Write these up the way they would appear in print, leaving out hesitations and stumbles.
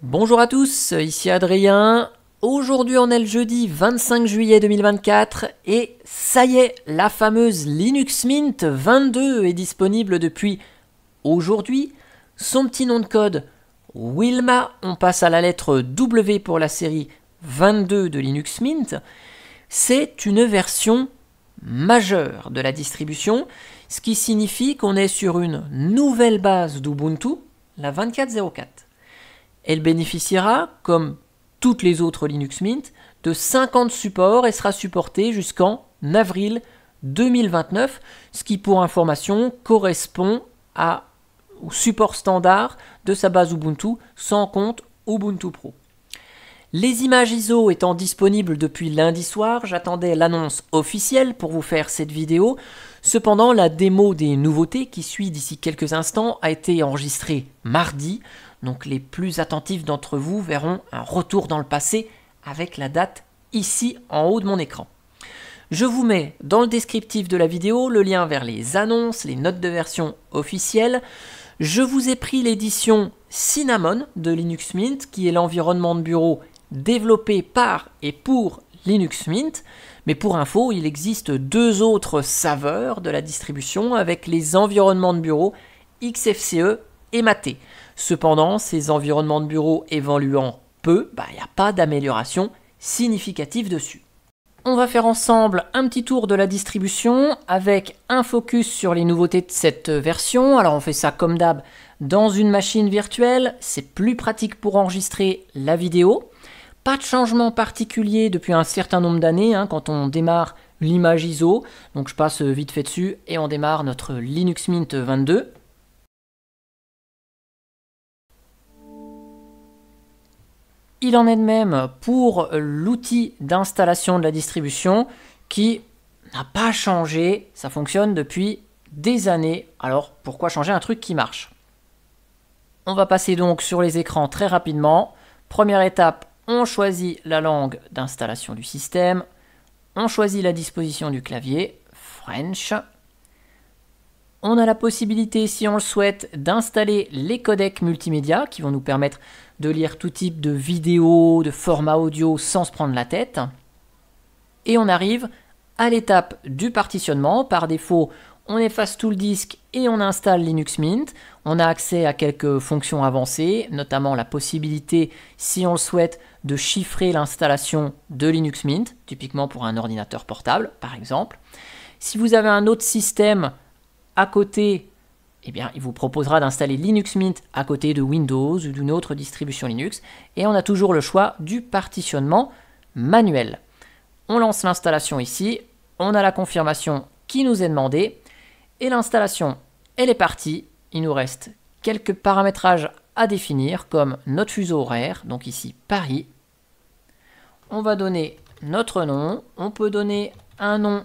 Bonjour à tous, ici Adrien. Aujourd'hui on est le jeudi 25 juillet 2024 et ça y est, la fameuse Linux Mint 22 est disponible depuis aujourd'hui. Son petit nom de code Wilma, on passe à la lettre W pour la série 22 de Linux Mint. C'est une version majeure de la distribution, ce qui signifie qu'on est sur une nouvelle base d'Ubuntu, la 24.04. Elle bénéficiera, comme toutes les autres Linux Mint, de 50 supports et sera supportée jusqu'en avril 2029, ce qui pour information correspond au support standard de sa base Ubuntu, sans compte Ubuntu Pro. Les images ISO étant disponibles depuis lundi soir, j'attendais l'annonce officielle pour vous faire cette vidéo. Cependant, la démo des nouveautés qui suit d'ici quelques instants a été enregistrée mardi. Donc les plus attentifs d'entre vous verront un retour dans le passé avec la date ici en haut de mon écran. Je vous mets dans le descriptif de la vidéo le lien vers les annonces, les notes de version officielles. Je vous ai pris l'édition Cinnamon de Linux Mint qui est l'environnement de bureau développé par et pour Linux Mint. Mais pour info, il existe deux autres saveurs de la distribution avec les environnements de bureau XFCE et Mate. Cependant, ces environnements de bureau évoluant peu, il n'y a pas d'amélioration significative dessus. On va faire ensemble un petit tour de la distribution avec un focus sur les nouveautés de cette version. Alors on fait ça comme d'hab dans une machine virtuelle, c'est plus pratique pour enregistrer la vidéo. Pas de changement particulier depuis un certain nombre d'années quand on démarre l'image ISO. Donc je passe vite fait dessus et on démarre notre Linux Mint 22. Il en est de même pour l'outil d'installation de la distribution qui n'a pas changé, ça fonctionne depuis des années. Alors pourquoi changer un truc qui marche? On va passer donc sur les écrans très rapidement. Première étape, on choisit la langue d'installation du système. On choisit la disposition du clavier, French. On a la possibilité, si on le souhaite, d'installer les codecs multimédia qui vont nous permettre de lire tout type de vidéos, de format audio sans se prendre la tête. Et on arrive à l'étape du partitionnement. Par défaut, on efface tout le disque et on installe Linux Mint. On a accès à quelques fonctions avancées, notamment la possibilité, si on le souhaite, de chiffrer l'installation de Linux Mint, typiquement pour un ordinateur portable, par exemple. Si vous avez un autre système à côté, il vous proposera d'installer Linux Mint à côté de Windows ou d'une autre distribution Linux. Et on a toujours le choix du partitionnement manuel. On lance l'installation ici. On a la confirmation qui nous est demandée. Et l'installation, elle est partie. Il nous reste quelques paramétrages à définir comme notre fuseau horaire. Donc ici, Paris. On va donner notre nom. On peut donner un nom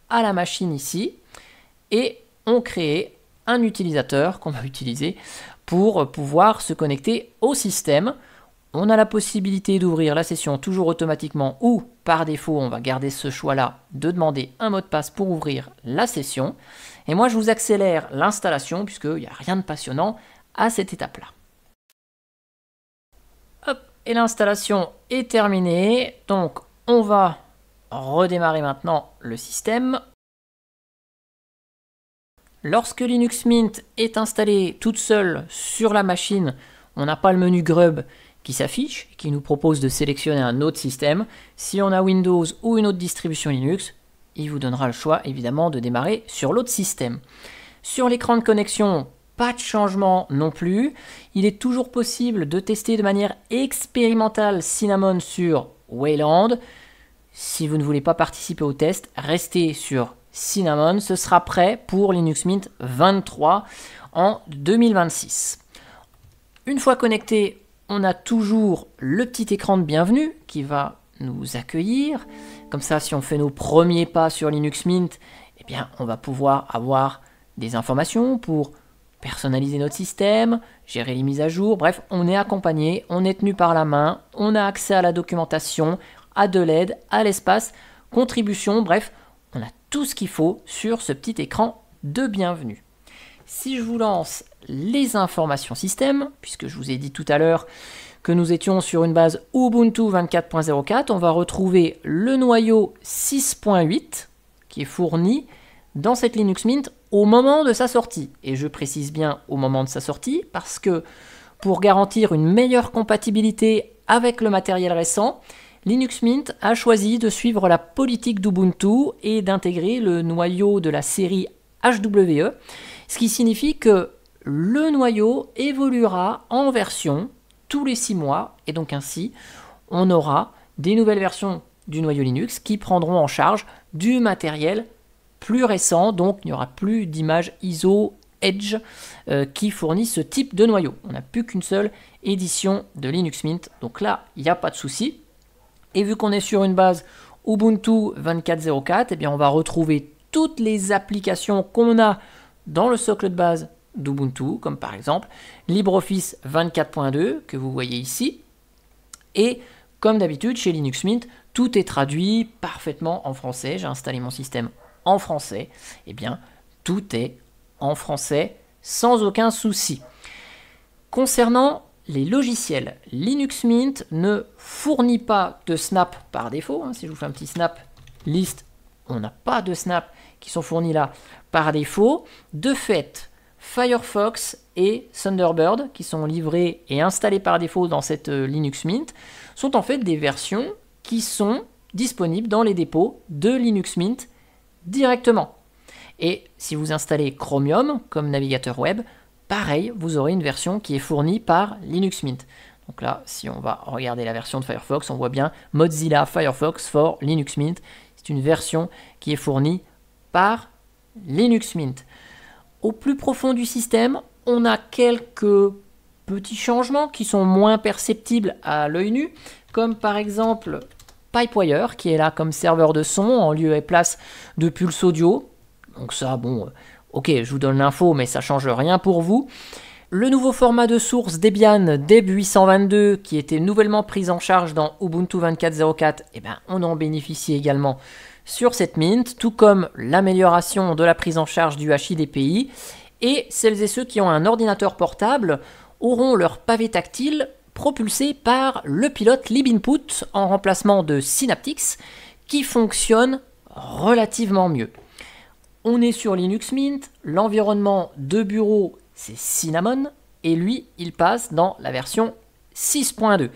à la machine ici. Et on crée un utilisateur qu'on va utiliser pour pouvoir se connecter au système. On a la possibilité d'ouvrir la session toujours automatiquement ou par défaut, on va garder ce choix-là de demander un mot de passe pour ouvrir la session. Et moi, je vous accélère l'installation puisqu'il n'y a rien de passionnant à cette étape-là. Hop, et l'installation est terminée. Donc, on va redémarrer maintenant le système. Lorsque Linux Mint est installée toute seule sur la machine, on n'a pas le menu grub qui s'affiche, qui nous propose de sélectionner un autre système. Si on a Windows ou une autre distribution Linux, il vous donnera le choix évidemment de démarrer sur l'autre système. Sur l'écran de connexion, pas de changement non plus. Il est toujours possible de tester de manière expérimentale Cinnamon sur Wayland. Si vous ne voulez pas participer au test, restez sur Cinnamon, ce sera prêt pour Linux Mint 23 en 2026. Une fois connecté, on a toujours le petit écran de bienvenue qui va nous accueillir. Comme ça, si on fait nos premiers pas sur Linux Mint, on va pouvoir avoir des informations pour personnaliser notre système, gérer les mises à jour. Bref, on est accompagné, on est tenu par la main, on a accès à la documentation, à de l'aide, à l'espace, contribution, bref, on a tout ce qu'il faut sur ce petit écran de bienvenue. si je vous lance les informations système, puisque je vous ai dit tout à l'heure que nous étions sur une base Ubuntu 24.04, on va retrouver le noyau 6.8 qui est fourni dans cette Linux Mint au moment de sa sortie. Et je précise bien au moment de sa sortie parce que pour garantir une meilleure compatibilité avec le matériel récent, Linux Mint a choisi de suivre la politique d'Ubuntu et d'intégrer le noyau de la série HWE, ce qui signifie que le noyau évoluera en version tous les 6 mois, et donc ainsi, on aura des nouvelles versions du noyau Linux qui prendront en charge du matériel plus récent, donc il n'y aura plus d'images ISO Edge qui fournit ce type de noyau. On n'a plus qu'une seule édition de Linux Mint, donc là, il n'y a pas de souci. Et vu qu'on est sur une base Ubuntu 24.04, eh bien on va retrouver toutes les applications qu'on a dans le socle de base d'Ubuntu, comme par exemple LibreOffice 24.2 que vous voyez ici. Et comme d'habitude chez Linux Mint, tout est traduit parfaitement en français. J'ai installé mon système en français. Eh bien, tout est en français sans aucun souci. Concernant les logiciels, Linux Mint ne fournit pas de snap par défaut. Si je vous fais un petit snap list, on n'a pas de snap qui sont fournis là par défaut. De fait, Firefox et Thunderbird, qui sont livrés et installés par défaut dans cette Linux Mint, sont en fait des versions qui sont disponibles dans les dépôts de Linux Mint directement. Et si vous installez Chromium comme navigateur web, pareil, vous aurez une version qui est fournie par Linux Mint. Donc là, si on va regarder la version de Firefox, on voit bien Mozilla Firefox for Linux Mint. C'est une version qui est fournie par Linux Mint. Au plus profond du système, on a quelques petits changements qui sont moins perceptibles à l'œil nu, comme par exemple Pipewire, qui est là comme serveur de son en lieu et place de Pulse Audio. Donc ça, bon, ok, je vous donne l'info, mais ça ne change rien pour vous. Le nouveau format de source Debian Deb 822, qui était nouvellement pris en charge dans Ubuntu 24.04, eh ben, on en bénéficie également sur cette Mint, tout comme l'amélioration de la prise en charge du HIDPI. Et celles et ceux qui ont un ordinateur portable auront leur pavé tactile propulsé par le pilote libinput en remplacement de Synaptics, qui fonctionne relativement mieux. On est sur Linux Mint, l'environnement de bureau c'est Cinnamon, et lui il passe dans la version 6.2.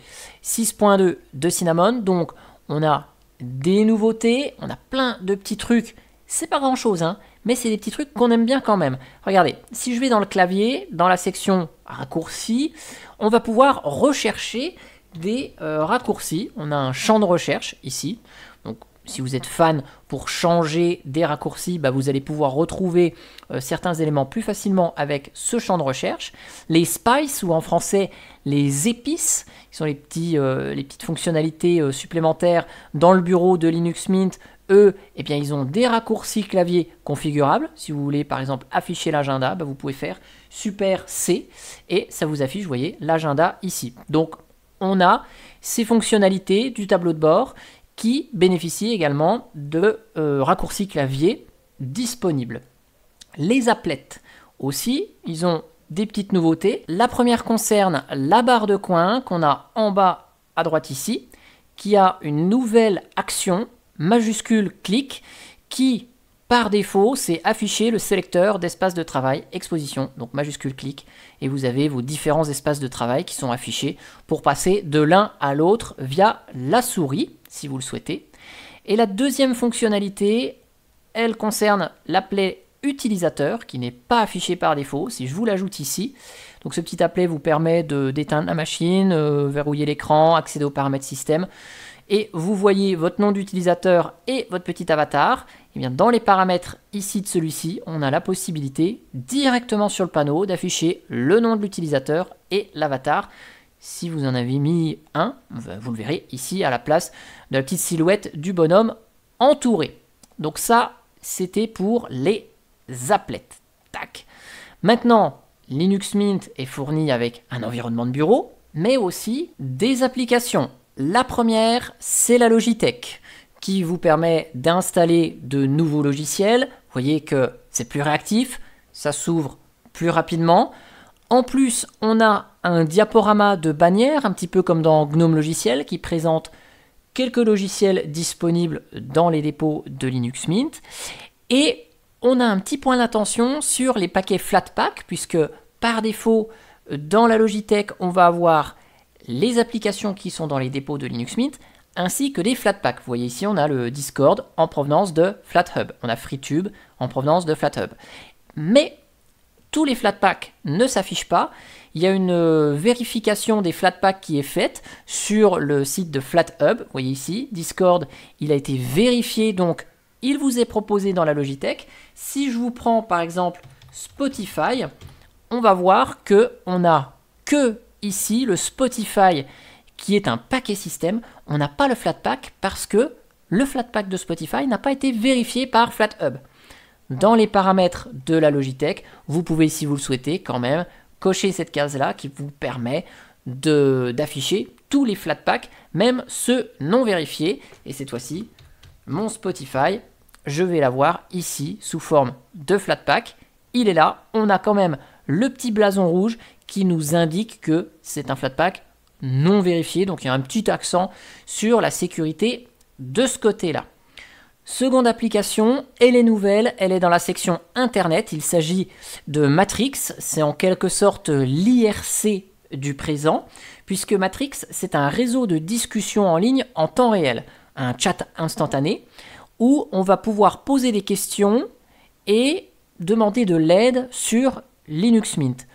6.2 de Cinnamon, donc on a des nouveautés, on a plein de petits trucs, c'est pas grand chose, mais c'est des petits trucs qu'on aime bien quand même. Regardez, si je vais dans le clavier, dans la section raccourcis, on va pouvoir rechercher des raccourcis. On a un champ de recherche ici, donc si vous êtes fan pour changer des raccourcis, vous allez pouvoir retrouver certains éléments plus facilement avec ce champ de recherche. Les spices, ou en français les épices, qui sont les petites fonctionnalités supplémentaires dans le bureau de Linux Mint, eux, eh bien, ils ont des raccourcis clavier configurables. Si vous voulez par exemple afficher l'agenda, vous pouvez faire Super C et ça vous affiche, vous voyez, l'agenda ici. Donc on a ces fonctionnalités du tableau de bord qui bénéficient également de raccourcis clavier disponibles. Les applets aussi, ils ont des petites nouveautés. La première concerne la barre de coin qu'on a en bas à droite ici, qui a une nouvelle action majuscule clic qui, par défaut, c'est afficher le sélecteur d'espace de travail exposition, donc majuscule clic, et vous avez vos différents espaces de travail qui sont affichés pour passer de l'un à l'autre via la souris, si vous le souhaitez. Et la deuxième fonctionnalité, elle concerne l'applet utilisateur qui n'est pas affiché par défaut. Si je vous l'ajoute ici, donc ce petit applet vous permet d'éteindre la machine, verrouiller l'écran, accéder aux paramètres système, et vous voyez votre nom d'utilisateur et votre petit avatar. Et bien dans les paramètres ici de celui-ci, on a la possibilité directement sur le panneau d'afficher le nom de l'utilisateur et l'avatar. Si vous en avez mis un, vous le verrez ici à la place de la petite silhouette du bonhomme entouré. Donc ça, c'était pour les applets. Tac. Maintenant, Linux Mint est fourni avec un environnement de bureau, mais aussi des applications. La première, c'est la Logitech, qui vous permet d'installer de nouveaux logiciels. Vous voyez que c'est plus réactif, ça s'ouvre plus rapidement. En plus, on a un diaporama de bannières, un petit peu comme dans GNOME Logiciel, qui présente quelques logiciels disponibles dans les dépôts de Linux Mint. Et on a un petit point d'attention sur les paquets Flatpak, puisque par défaut, dans la Logitech, on va avoir les applications qui sont dans les dépôts de Linux Mint, ainsi que des Flatpak. Vous voyez ici, on a le Discord en provenance de FlatHub. On a FreeTube en provenance de FlatHub. Mais tous les Flatpak ne s'affichent pas. Il y a une vérification des Flatpak qui est faite sur le site de FlatHub. Vous voyez ici, Discord, il a été vérifié, donc il vous est proposé dans la Logitech. Si je vous prends par exemple Spotify, on va voir qu'on n'a que ici le Spotify qui est un paquet système. On n'a pas le Flatpak parce que le Flatpak de Spotify n'a pas été vérifié par FlatHub. Dans les paramètres de la Logitech, vous pouvez, si vous le souhaitez, quand même cocher cette case-là qui vous permet d'afficher tous les Flatpak, même ceux non vérifiés. Et cette fois-ci, mon Spotify, je vais l'avoir ici sous forme de Flatpak. Il est là, on a quand même le petit blason rouge qui nous indique que c'est un Flatpak non vérifié. Donc il y a un petit accent sur la sécurité de ce côté-là. Seconde application, elle est nouvelle, elle est dans la section Internet. Il s'agit de Matrix, c'est en quelque sorte l'IRC du présent, puisque Matrix, c'est un réseau de discussion en ligne en temps réel, un chat instantané, où on va pouvoir poser des questions et demander de l'aide sur Linux Mint.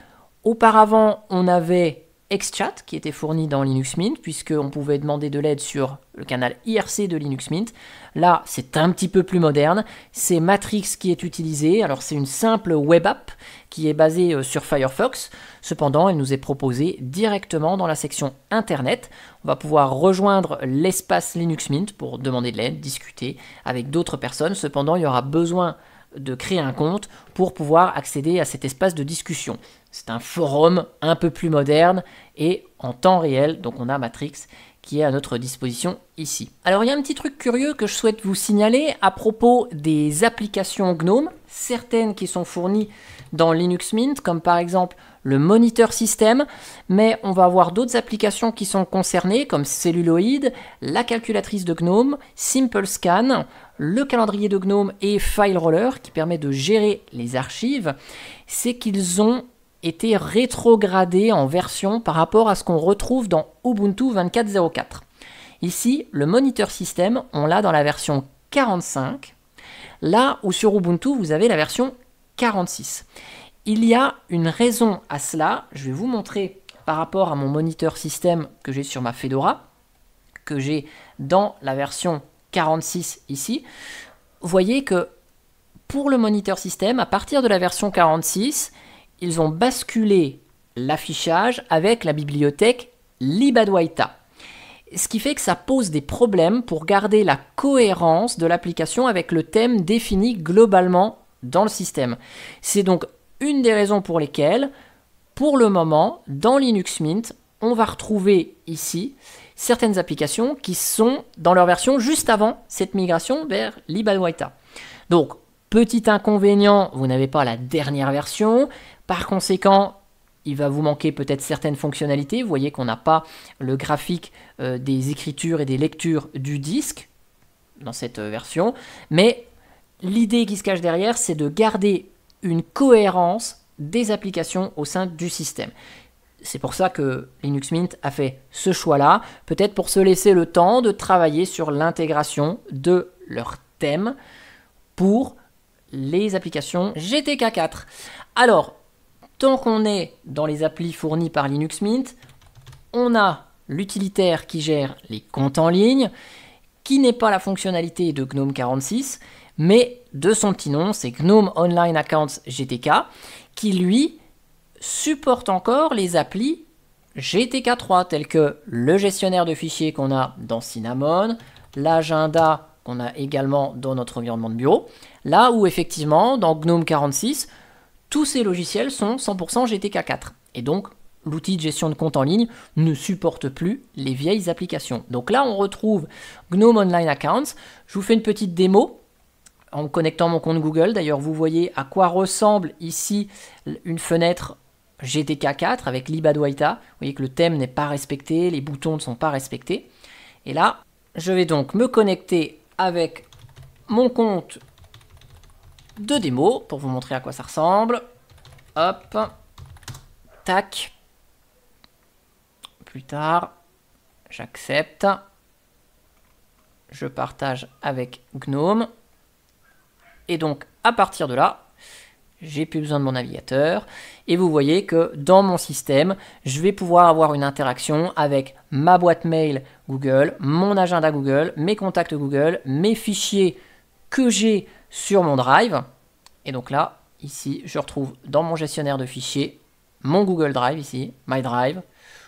Auparavant, on avait XChat qui était fourni dans Linux Mint, puisqu'on pouvait demander de l'aide sur le canal IRC de Linux Mint. Là, c'est un petit peu plus moderne. C'est Matrix qui est utilisé. Alors, c'est une simple web app qui est basée sur Firefox. Cependant, elle nous est proposée directement dans la section Internet. On va pouvoir rejoindre l'espace Linux Mint pour demander de l'aide, discuter avec d'autres personnes. Cependant, il y aura besoin de créer un compte pour pouvoir accéder à cet espace de discussion. C'est un forum un peu plus moderne et en temps réel, donc on a Matrix qui est à notre disposition ici. Alors il y a un petit truc curieux que je souhaite vous signaler à propos des applications GNOME, certaines qui sont fournies dans Linux Mint, comme par exemple le Monitor System, mais on va avoir d'autres applications qui sont concernées, comme Celluloid, la calculatrice de GNOME, Simple Scan, le calendrier de GNOME et File Roller, qui permet de gérer les archives. C'est qu'ils ont été rétrogradés en version par rapport à ce qu'on retrouve dans Ubuntu 24.04. Ici, le Monitor System, on l'a dans la version 45, là où sur Ubuntu, vous avez la version 46. Il y a une raison à cela, je vais vous montrer par rapport à mon Monitor System que j'ai sur ma Fedora, que j'ai dans la version 46 ici. Vous voyez que pour le Monitor System, à partir de la version 46, ils ont basculé l'affichage avec la bibliothèque libadwaita. Ce qui fait que ça pose des problèmes pour garder la cohérence de l'application avec le thème défini globalement dans le système. C'est donc une des raisons pour lesquelles, pour le moment, dans Linux Mint, on va retrouver ici certaines applications qui sont dans leur version juste avant cette migration vers libadwaita. Donc, petit inconvénient, vous n'avez pas la dernière version. Par conséquent, il va vous manquer peut-être certaines fonctionnalités. Vous voyez qu'on n'a pas le graphique des écritures et des lectures du disque dans cette version. Mais l'idée qui se cache derrière, c'est de garder une cohérence des applications au sein du système. C'est pour ça que Linux Mint a fait ce choix-là, peut-être pour se laisser le temps de travailler sur l'intégration de leur thème pour les applications GTK4. Alors, tant qu'on est dans les applis fournies par Linux Mint, on a l'utilitaire qui gère les comptes en ligne, qui n'est pas la fonctionnalité de GNOME 46, mais de son petit nom, c'est GNOME Online Accounts GTK, qui lui supporte encore les applis GTK3, tels que le gestionnaire de fichiers qu'on a dans Cinnamon, l'agenda qu'on a également dans notre environnement de bureau, là où effectivement, dans GNOME 46, tous ces logiciels sont 100% GTK4. Et donc, l'outil de gestion de compte en ligne ne supporte plus les vieilles applications. Donc là, on retrouve GNOME Online Accounts. Je vous fais une petite démo. en me connectant mon compte Google. D'ailleurs, vous voyez à quoi ressemble ici une fenêtre GTK 4 avec l'Ibadwaita. Vous voyez que le thème n'est pas respecté, les boutons ne sont pas respectés. Et là, je vais donc me connecter avec mon compte de démo pour vous montrer à quoi ça ressemble. Hop, tac. Plus tard, j'accepte. Je partage avec Gnome. Et donc, à partir de là, j'ai plus besoin de mon navigateur. Et vous voyez que dans mon système, je vais pouvoir avoir une interaction avec ma boîte mail Google, mon agenda Google, mes contacts Google, mes fichiers que j'ai sur mon Drive. Et donc là, ici, je retrouve dans mon gestionnaire de fichiers mon Google Drive ici, My Drive,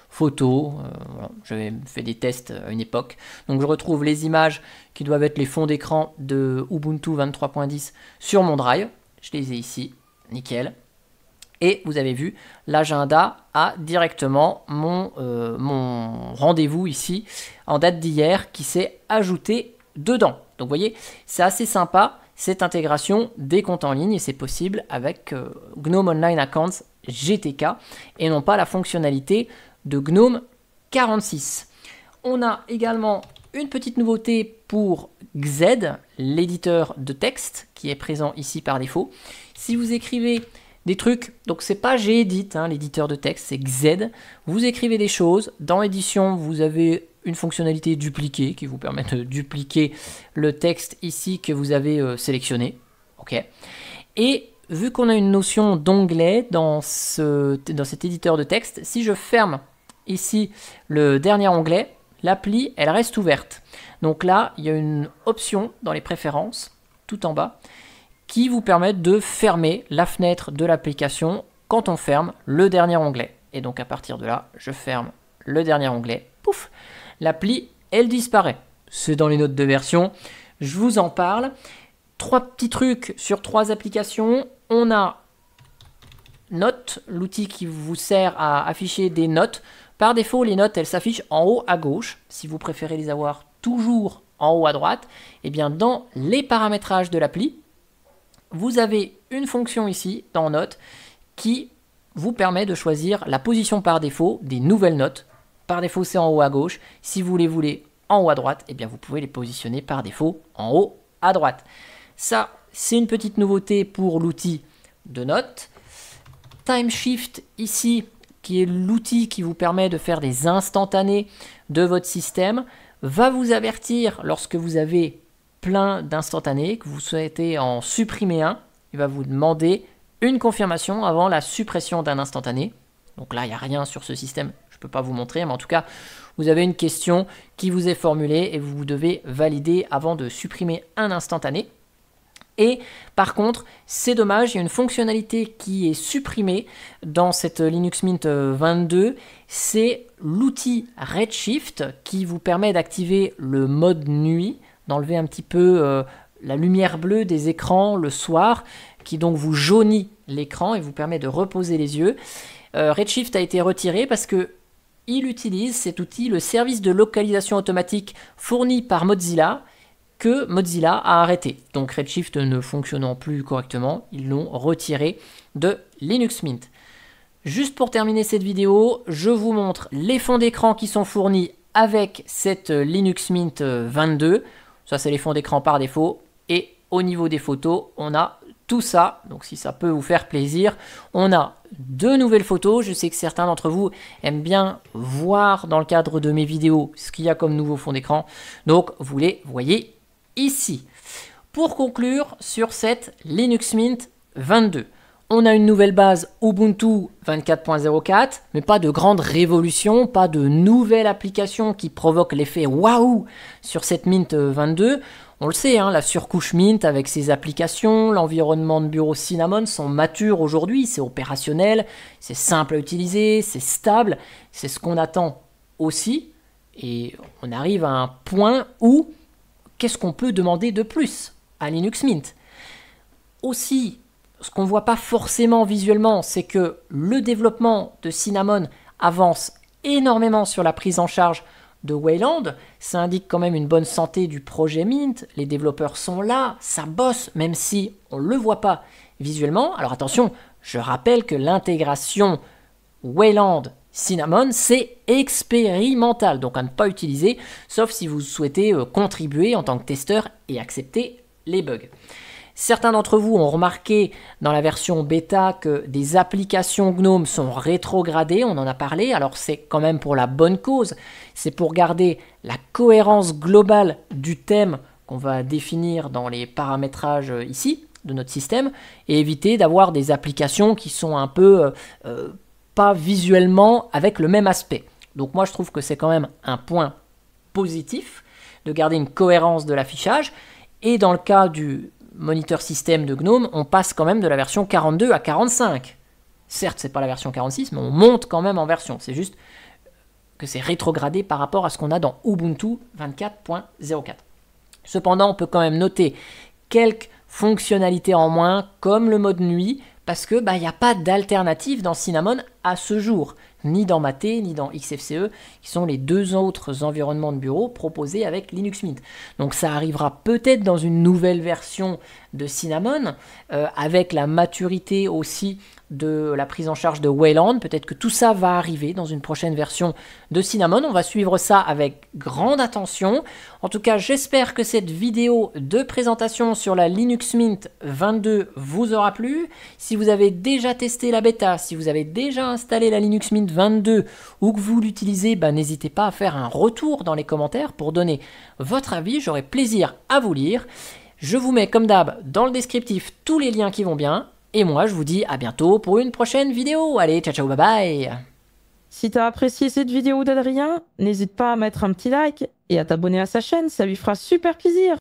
photos, voilà, j'avais fait des tests à une époque. Donc je retrouve les images qui doivent être les fonds d'écran de Ubuntu 23.10 sur mon Drive. Je les ai ici, nickel. Et vous avez vu, l'agenda a directement mon rendez-vous ici en date d'hier qui s'est ajouté dedans. Donc vous voyez, c'est assez sympa cette intégration des comptes en ligne et c'est possible avec GNOME Online Accounts GTK et non pas la fonctionnalité de GNOME 46. On a également une petite nouveauté pour Xed, l'éditeur de texte qui est présent ici par défaut. Si vous écrivez des trucs, donc c'est pas Gedit, hein, l'éditeur de texte, c'est Xed. Vous écrivez des choses, dans l'édition vous avez une fonctionnalité dupliquer qui vous permet de dupliquer le texte ici que vous avez sélectionné. Ok. Et vu qu'on a une notion d'onglet dans cet éditeur de texte, si je ferme ici le dernier onglet, l'appli elle reste ouverte. Donc là, il y a une option dans les préférences, tout en bas, qui vous permet de fermer la fenêtre de l'application quand on ferme le dernier onglet. Et donc à partir de là, je ferme le dernier onglet, pouf, l'appli elle disparaît. C'est dans les notes de version, je vous en parle. 3 petits trucs sur 3 applications. On a Notes, l'outil qui vous sert à afficher des notes. Par défaut, les notes, elles s'affichent en haut à gauche. Si vous préférez les avoir toujours en haut à droite, eh bien dans les paramétrages de l'appli, vous avez une fonction ici, dans Notes, qui vous permet de choisir la position par défaut des nouvelles notes. Par défaut, c'est en haut à gauche. Si vous les voulez en haut à droite, eh bien vous pouvez les positionner par défaut en haut à droite. Ça, c'est une petite nouveauté pour l'outil de notes. Timeshift ici, qui est l'outil qui vous permet de faire des instantanés de votre système, va vous avertir lorsque vous avez plein d'instantanés, que vous souhaitez en supprimer un. Il va vous demander une confirmation avant la suppression d'un instantané. Donc là, il n'y a rien sur ce système, je ne peux pas vous montrer, mais en tout cas, vous avez une question qui vous est formulée et vous devez valider avant de supprimer un instantané. Et par contre, c'est dommage, il y a une fonctionnalité qui est supprimée dans cette Linux Mint 22, c'est l'outil Redshift qui vous permet d'activer le mode nuit, d'enlever un petit peu la lumière bleue des écrans le soir, qui donc vous jaunit l'écran et vous permet de reposer les yeux. Redshift a été retiré parce que il utilise cet outil, le service de localisation automatique fourni par Mozilla, que Mozilla a arrêté. Donc Redshift ne fonctionnant plus correctement, ils l'ont retiré de Linux Mint. Juste pour terminer cette vidéo, je vous montre les fonds d'écran qui sont fournis avec cette Linux Mint 22. Ça, c'est les fonds d'écran par défaut. Et au niveau des photos, on a tout ça. Donc si ça peut vous faire plaisir, on a 2 nouvelles photos. Je sais que certains d'entre vous aiment bien voir dans le cadre de mes vidéos ce qu'il y a comme nouveau fond d'écran. Donc vous les voyez ici. Pour conclure sur cette Linux Mint 22, on a une nouvelle base Ubuntu 24.04, mais pas de grande révolution, pas de nouvelle application qui provoque l'effet waouh sur cette Mint 22. On le sait, hein, la surcouche Mint avec ses applications, l'environnement de bureau Cinnamon sont matures aujourd'hui, c'est opérationnel, c'est simple à utiliser, c'est stable, c'est ce qu'on attend aussi. Et on arrive à un point où qu'est-ce qu'on peut demander de plus à Linux Mint? Aussi, ce qu'on ne voit pas forcément visuellement, c'est que le développement de Cinnamon avance énormément sur la prise en charge de Wayland. Ça indique quand même une bonne santé du projet Mint. Les développeurs sont là, ça bosse, même si on ne le voit pas visuellement. Alors attention, je rappelle que l'intégration Wayland Cinnamon, c'est expérimental, donc à ne pas utiliser, sauf si vous souhaitez contribuer en tant que testeur et accepter les bugs. Certains d'entre vous ont remarqué dans la version bêta que des applications GNOME sont rétrogradées, on en a parlé, alors c'est quand même pour la bonne cause, c'est pour garder la cohérence globale du thème qu'on va définir dans les paramétrages ici de notre système, et éviter d'avoir des applications qui sont un peu pas visuellement avec le même aspect. Donc moi je trouve que c'est quand même un point positif de garder une cohérence de l'affichage, et dans le cas du moniteur système de GNOME, on passe quand même de la version 42 à 45. Certes, c'est pas la version 46, mais on monte quand même en version. C'est juste que c'est rétrogradé par rapport à ce qu'on a dans Ubuntu 24.04. Cependant, on peut quand même noter quelques fonctionnalités en moins, comme le mode nuit, parce que il n'y a pas d'alternative dans Cinnamon à ce jour, ni dans Mate, ni dans XFCE, qui sont les deux autres environnements de bureau proposés avec Linux Mint. Donc ça arrivera peut-être dans une nouvelle version de Cinnamon, avec la maturité aussi de la prise en charge de Wayland. Peut-être que tout ça va arriver dans une prochaine version de Cinnamon. On va suivre ça avec grande attention. En tout cas, j'espère que cette vidéo de présentation sur la Linux Mint 22 vous aura plu. Si vous avez déjà testé la bêta, si vous avez déjà installé la Linux Mint 22 ou que vous l'utilisez, n'hésitez pas à faire un retour dans les commentaires pour donner votre avis. J'aurai plaisir à vous lire. Je vous mets comme d'hab dans le descriptif tous les liens qui vont bien. Et moi, je vous dis à bientôt pour une prochaine vidéo. Allez, ciao, ciao, bye bye. Si t'as apprécié cette vidéo d'Adrien, n'hésite pas à mettre un petit like et à t'abonner à sa chaîne, ça lui fera super plaisir.